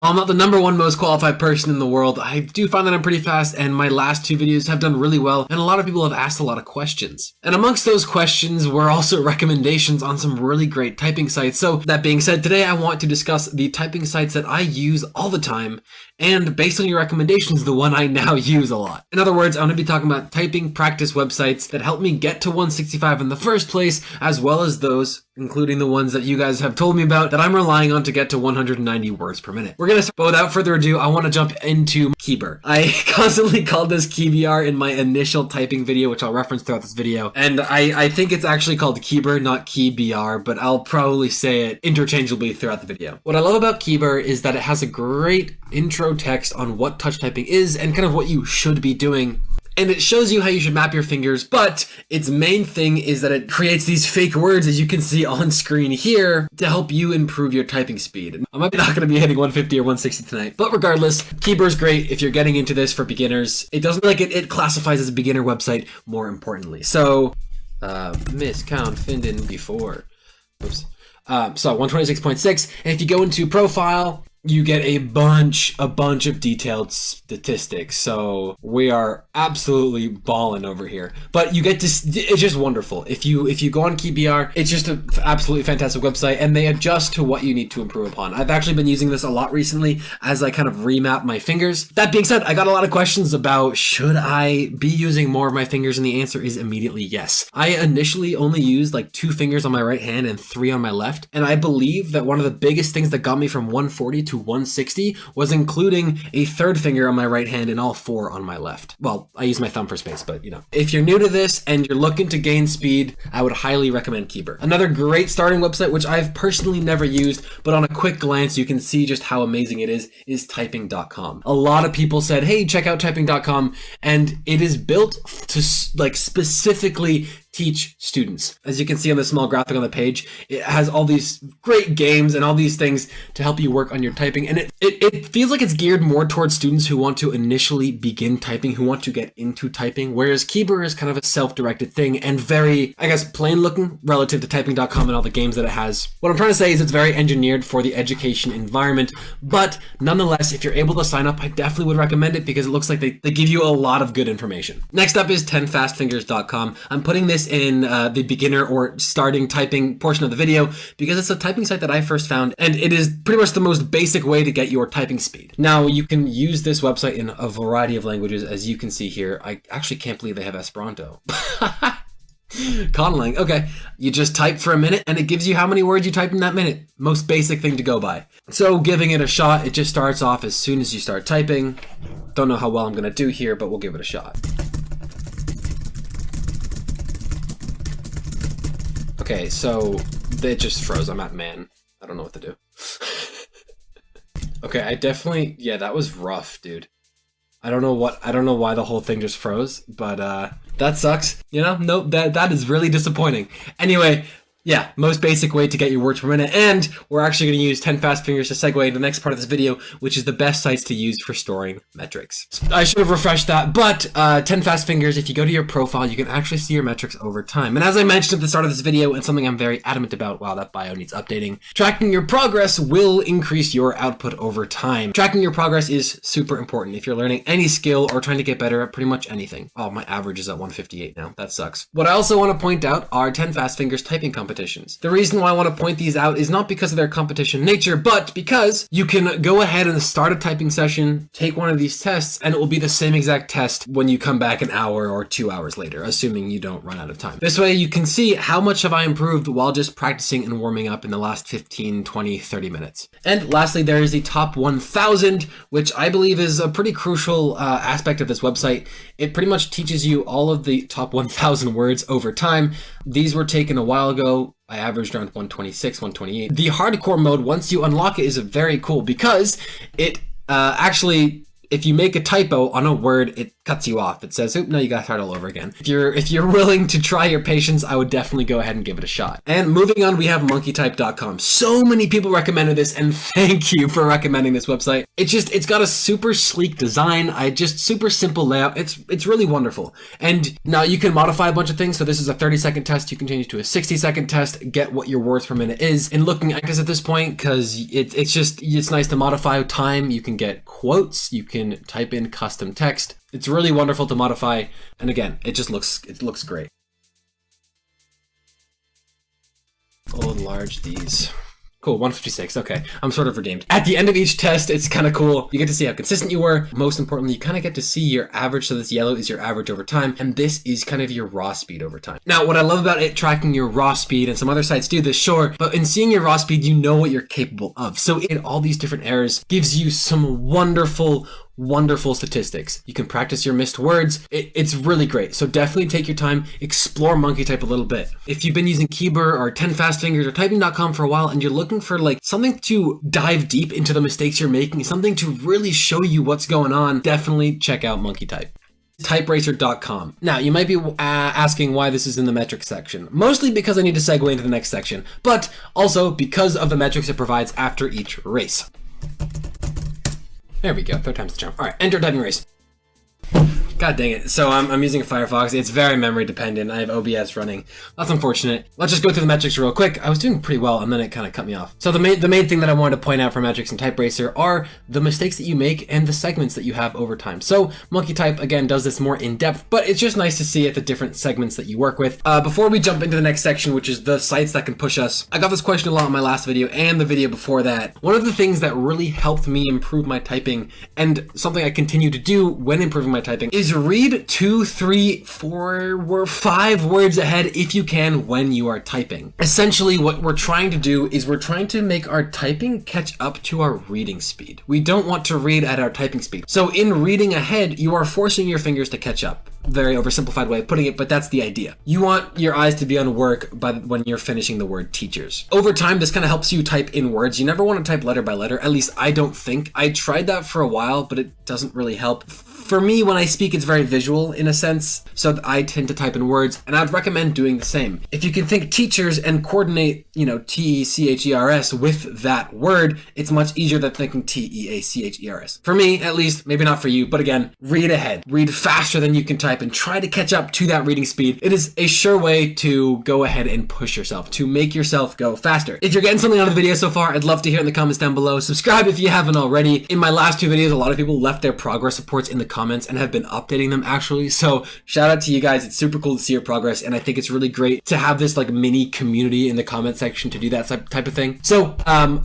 I'm not the #1 most qualified person in the world. I do find that I'm pretty fast, and my last 2 videos have done really well, and a lot of people have asked a lot of questions. And amongst those questions were also recommendations on some really great typing sites. So that being said, today I want to discuss the typing sites that I use all the time, and based on your recommendations, the one I now use a lot. In other words, I'm going to be talking about typing practice websites that help me get to 165 in the first place, as well as those, including the ones that you guys have told me about, that I'm relying on to get to 190 words per minute. We're going to start, but without further ado, I want to jump into keybr. I constantly called this keybr in my initial typing video, which I'll reference throughout this video, and I think it's actually called keybr, not keybr, but I'll probably say it interchangeably throughout the video. What I love about keybr is that it has a great intro text on what touch typing is and kind of what you should be doing. And it shows you how you should map your fingers, but its main thing is that it creates these fake words, as you can see on screen here, to help you improve your typing speed. I'm not going to be hitting 150 or 160 tonight, but regardless, keybr is great if you're getting into this for beginners. It doesn't like it classifies as a beginner website, more importantly. So, miscount Finden before. Oops. So 126.6, and if you go into profile, you get a bunch of detailed statistics. So we are absolutely balling over here. But you get to, it's just wonderful. If you go on keybr, it's just an absolutely fantastic website, and they adjust to what you need to improve upon. I've actually been using this a lot recently as I kind of remap my fingers. That being said, I got a lot of questions about should I be using more of my fingers, and the answer is immediately yes. I initially only used like 2 fingers on my right hand and 3 on my left, and I believe that one of the biggest things that got me from 140 to 160 was including a 3rd finger on my right hand and all 4 on my left. Well, I use my thumb for space, but you know. If you're new to this and you're looking to gain speed, I would highly recommend keybr. Another great starting website, which I've personally never used, but on a quick glance you can see just how amazing it is typing.com. A lot of people said, hey, check out typing.com, and it is built to like specifically teach students. As you can see on the small graphic on the page, it has all these great games and all these things to help you work on your typing. And it feels like it's geared more towards students who want to initially begin typing, who want to get into typing, whereas keybr is kind of a self-directed thing and very, I guess, plain looking relative to typing.com and all the games that it has. What I'm trying to say is it's very engineered for the education environment, but nonetheless, if you're able to sign up, I definitely would recommend it because it looks like they give you a lot of good information. Next up is 10fastfingers.com. I'm putting this in the beginner or starting typing portion of the video because it's a typing site that I first found, and it is pretty much the most basic way to get your typing speed. Now, you can use this website in a variety of languages, as you can see here. I actually can't believe they have Esperanto. Conlang. Okay, you just type for a minute and it gives you how many words you type in that minute. Most basic thing to go by. So giving it a shot, it just starts off as soon as you start typing. Don't know how well I'm going to do here, but we'll give it a shot. Okay, so it just froze. I'm at man. I don't know what to do. Okay, I definitely, yeah, that was rough, dude. I don't know why the whole thing just froze, but that sucks. You know, nope, that is really disappointing. Anyway, yeah, most basic way to get your words per minute, and we're actually going to use 10fastfingers to segue into the next part of this video, which is the best sites to use for storing metrics. I should have refreshed that, but 10fastfingers, if you go to your profile, you can actually see your metrics over time. And as I mentioned at the start of this video, and something I'm very adamant about, wow, that bio needs updating, tracking your progress will increase your output over time. Tracking your progress is super important if you're learning any skill or trying to get better at pretty much anything. Oh, my average is at 158 now. That sucks. What I also want to point out are 10fastfingers typing competitions. The reason why I want to point these out is not because of their competition nature, but because you can go ahead and start a typing session, take one of these tests, and it will be the same exact test when you come back an hour or 2 hours later, assuming you don't run out of time. This way you can see how much have I improved while just practicing and warming up in the last 15, 20, 30 minutes. And lastly, there is the top 1,000, which I believe is a pretty crucial aspect of this website. It pretty much teaches you all of the top 1,000 words over time. These were taken a while ago. I averaged around 126, 128. The hardcore mode, once you unlock it, is very cool because it actually, if you make a typo on a word, it cuts you off. It says, oop, no, you gotta start all over again. If you're willing to try your patience, I would definitely go ahead and give it a shot. And moving on, we have monkeytype.com. So many people recommended this, and thank you for recommending this website. It's got a super sleek design. Super simple layout. It's really wonderful. And now you can modify a bunch of things. So this is a 30-second test. You can change it to a 60-second test, get what your words per minute is. And looking at this at this point, because it's nice to modify time. You can get quotes. You can type in custom text. It's really wonderful to modify. And again, it looks great. Bold, large, these. Cool, 156, okay. I'm sort of redeemed. At the end of each test, it's kind of cool. You get to see how consistent you were. Most importantly, you kind of get to see your average. So this yellow is your average over time, and this is kind of your raw speed over time. Now, what I love about it tracking your raw speed, and some other sites do this, sure, but in seeing your raw speed, you know what you're capable of. So in all these different errors gives you some wonderful statistics. You can practice your missed words. It's really great. So definitely take your time, explore monkeytype a little bit. If you've been using keybr or 10 fast fingers or typing.com for a while and you're looking for like something to dive deep into the mistakes you're making, something to really show you what's going on, definitely check out monkeytype. Typeracer.com. Now, you might be asking why this is in the metrics section. Mostly because I need to segue into the next section, but also because of the metrics it provides after each race. There we go, third time's the charm. All right, enter typing race. God dang it. So I'm using Firefox. It's very memory dependent. I have OBS running. That's unfortunate. Let's just go through the metrics real quick. I was doing pretty well, and then it kind of cut me off. So the main thing that I wanted to point out for metrics and TypeRacer are the mistakes that you make and the segments that you have over time. So monkeytype, again, does this more in depth, but it's just nice to see at the different segments that you work with. Before we jump into the next section, which is the sites that can push us, I got this question a lot in my last video and the video before that. One of the things that really helped me improve my typing, and something I continue to do when improving my typing, is read 2, 3, 4, 5 words ahead if you can when you are typing. Essentially, what we're trying to do is we're trying to make our typing catch up to our reading speed. We don't want to read at our typing speed. So in reading ahead, you are forcing your fingers to catch up. Very oversimplified way of putting it, but that's the idea. You want your eyes to be on work when you're finishing the word teachers. Over time, this kind of helps you type in words. You never want to type letter by letter, at least I don't think. I tried that for a while, but it doesn't really help. For me, when I speak, it's very visual in a sense, so I tend to type in words, and I'd recommend doing the same. If you can think teachers and coordinate, T-E-C-H-E-R-S with that word, it's much easier than thinking T-E-A-C-H-E-R-S. For me, at least, maybe not for you, but again, read ahead. Read faster than you can type and try to catch up to that reading speed. It is a sure way to go ahead and push yourself, to make yourself go faster. If you're getting something out of the video so far, I'd love to hear it in the comments down below. Subscribe if you haven't already. In my last 2 videos, a lot of people left their progress reports in the comments and have been updating them actually. So shout out to you guys. It's super cool to see your progress. And I think it's really great to have this like mini community in the comment section to do that type of thing. So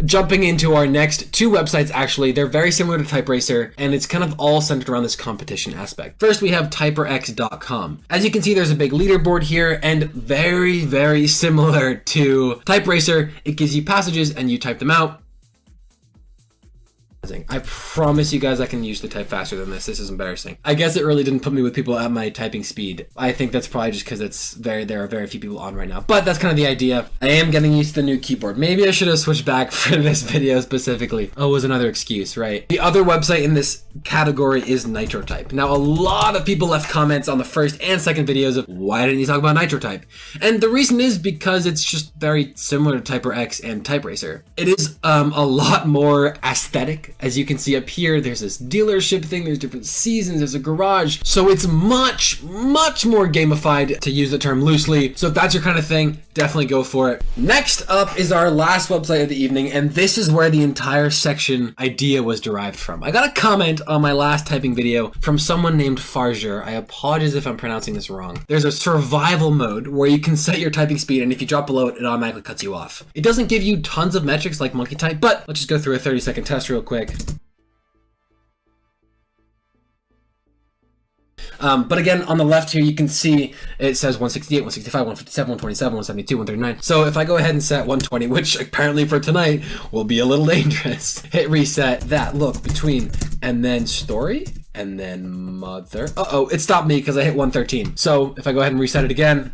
jumping into our next 2 websites, actually, they're very similar to TypeRacer, and it's kind of all centered around this competition aspect. First, we have typerx.com. As you can see, there's a big leaderboard here, and very, very similar to TypeRacer. It gives you passages and you type them out. I promise you guys I can usually type faster than this. This is embarrassing. I guess it really didn't put me with people at my typing speed. I think that's probably just because there are very few people on right now. But that's kind of the idea. I am getting used to the new keyboard. Maybe I should have switched back for this video specifically. Oh, it was another excuse, right? The other website in this category is NitroType. Now, a lot of people left comments on the first and second videos of why didn't you talk about NitroType? And the reason is because it's just very similar to TyperX and TypeRacer. It is a lot more aesthetic. As you can see up here, there's this dealership thing, there's different seasons, there's a garage. So it's much, much more gamified, to use the term loosely. So if that's your kind of thing, definitely go for it. Next up is our last website of the evening, and this is where the entire section idea was derived from. I got a comment on my last typing video from someone named Farger. I apologize if I'm pronouncing this wrong. There's a survival mode where you can set your typing speed, and if you drop below it, it automatically cuts you off. It doesn't give you tons of metrics like monkeytype, but let's just go through a 30-second test real quick. But again, on the left here, you can see it says 168, 165, 157, 127, 172, 139. So if I go ahead and set 120, which apparently for tonight will be a little dangerous, hit reset, that look between, and then story, and then mother. Uh-oh, it stopped me because I hit 113. So if I go ahead and reset it again,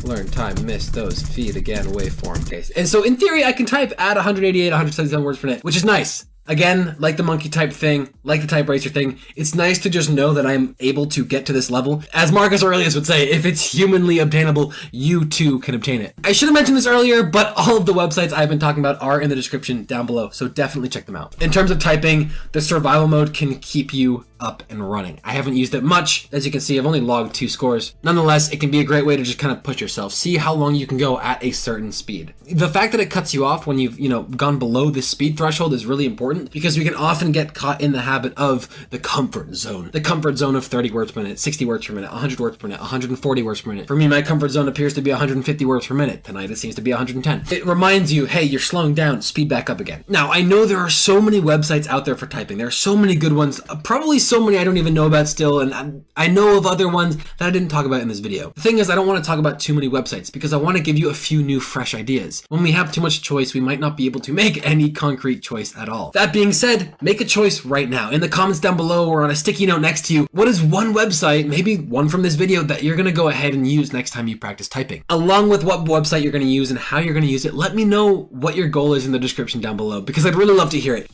learn time, miss those, feed again, waveform. Okay. And so in theory, I can type at 188, 177 words per minute, which is nice. Again, like the monkey type thing, like the type racer thing, it's nice to just know that I'm able to get to this level. As Marcus Aurelius would say, if it's humanly obtainable, you too can obtain it. I should have mentioned this earlier, but all of the websites I've been talking about are in the description down below, so definitely check them out. In terms of typing, the survival mode can keep you up and running. I haven't used it much. As you can see, I've only logged 2 scores. Nonetheless, it can be a great way to just kind of push yourself, see how long you can go at a certain speed. The fact that it cuts you off when you've, gone below this speed threshold is really important, because we can often get caught in the habit of the comfort zone. The comfort zone of 30 words per minute, 60 words per minute, 100 words per minute, 140 words per minute. For me, my comfort zone appears to be 150 words per minute. Tonight it seems to be 110. It reminds you, hey, you're slowing down, speed back up again. Now, I know there are so many websites out there for typing. There are so many good ones, probably so many I don't even know about still, and I know of other ones that I didn't talk about in this video. The thing is, I don't want to talk about too many websites because I want to give you a few new fresh ideas. When we have too much choice, we might not be able to make any concrete choice at all. That being said, make a choice right now. In the comments down below or on a sticky note next to you, what is one website, maybe one from this video, that you're going to go ahead and use next time you practice typing? Along with what website you're going to use and how you're going to use it, let me know what your goal is in the description down below, because I'd really love to hear it.